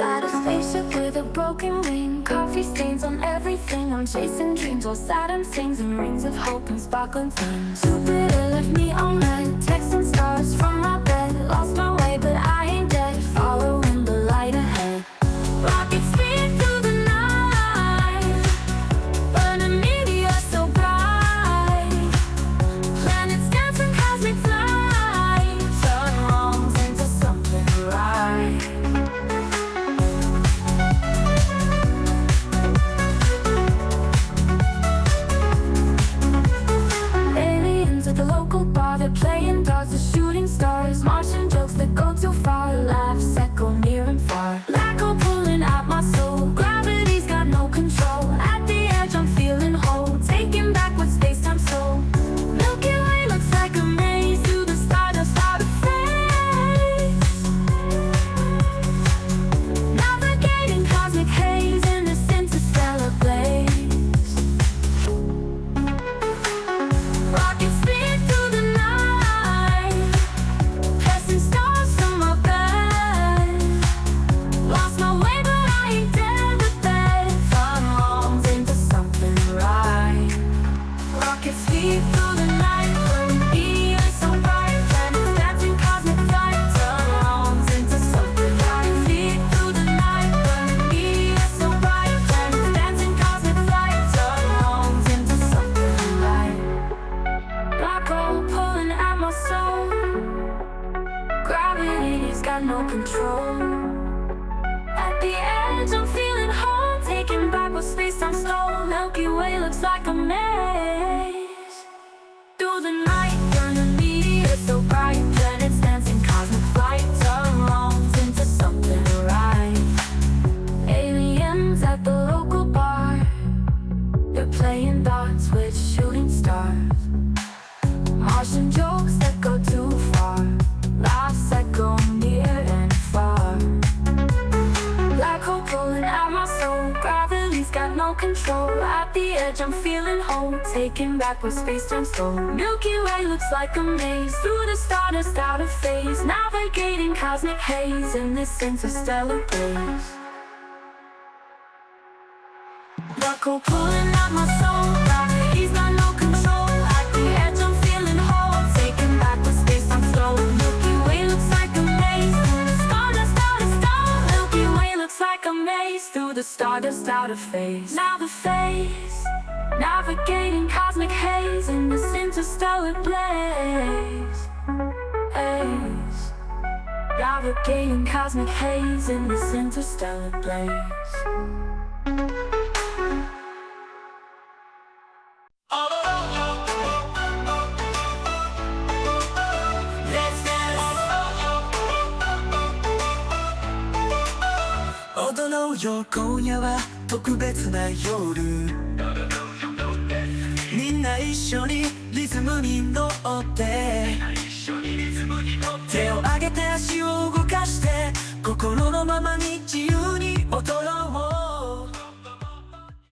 Got a spaceship with a broken wing, coffee stains on everything. I'm chasing dreams while Saturn sings in rings of hope and sparkling flames. Jupiter left me on red, texting stars from my bed. Lost my way but I ain't dead, following the light ahead. Rocket speed through the night, burning meteor so bright. Planets dancing cosmic flight, turn wrongs into something right. Aliens at the local bar, they're playing darts, they're shooting stars. Martian jokes that go too far, laughs echo near and far. Black hole pulling at my soul, gravity's got no control. At the edge I'm feeling whole, taking back what space-time stole. Milky Way looks like a maze through the stardust out of phase. Navigating cosmic haze in this interstellar blaze. Rocket speed through the night, pressing stars from my bed. Lost my way but I ain't dead with that. Fun wrongs into something right. Rocket speed through the night, burning meteors so bright. Planets dancing cosmic flight, turn wrongs into something right. Speed through the night, burning meteors so bright. Planets dancing cosmic flight, turn wrongs into something right. Black hole pulling at my soul, gravity's got no control. At the edge I'm feeling whole, taking back what space-time stole. Milky Way looks like a maze through the night, burning meteors so bright. Planets dancing cosmic flight, turn wrongs into something right. Aliens at the local bar, they're playing darts with shooting stars. Martian jokes that go too far, laughs that go near and far. Black hole pulling at my soul, gravity's got no control. At the edge I'm feeling whole, taking back what space-time stole. Milky Way looks like a maze through the stardust out of phase. Navigating cosmic haze in this interstellar blaze. Black hole pulling at my soul, gravity's got no control. At the edge I'm feeling whole, taking back what space-time stole. Milky Way looks like a maze through the stardust out of stone. Milky Way looks like a maze through the stardust out of phase. Now the phase, navigating cosmic haze in this interstellar blaze. Haze, navigating cosmic haze in this interstellar blaze. Let's dance. 踊ろうよ今夜は特別な夜。みんな一緒にリズムに乗って手を上げて足を動かして心のままに自由に踊ろう。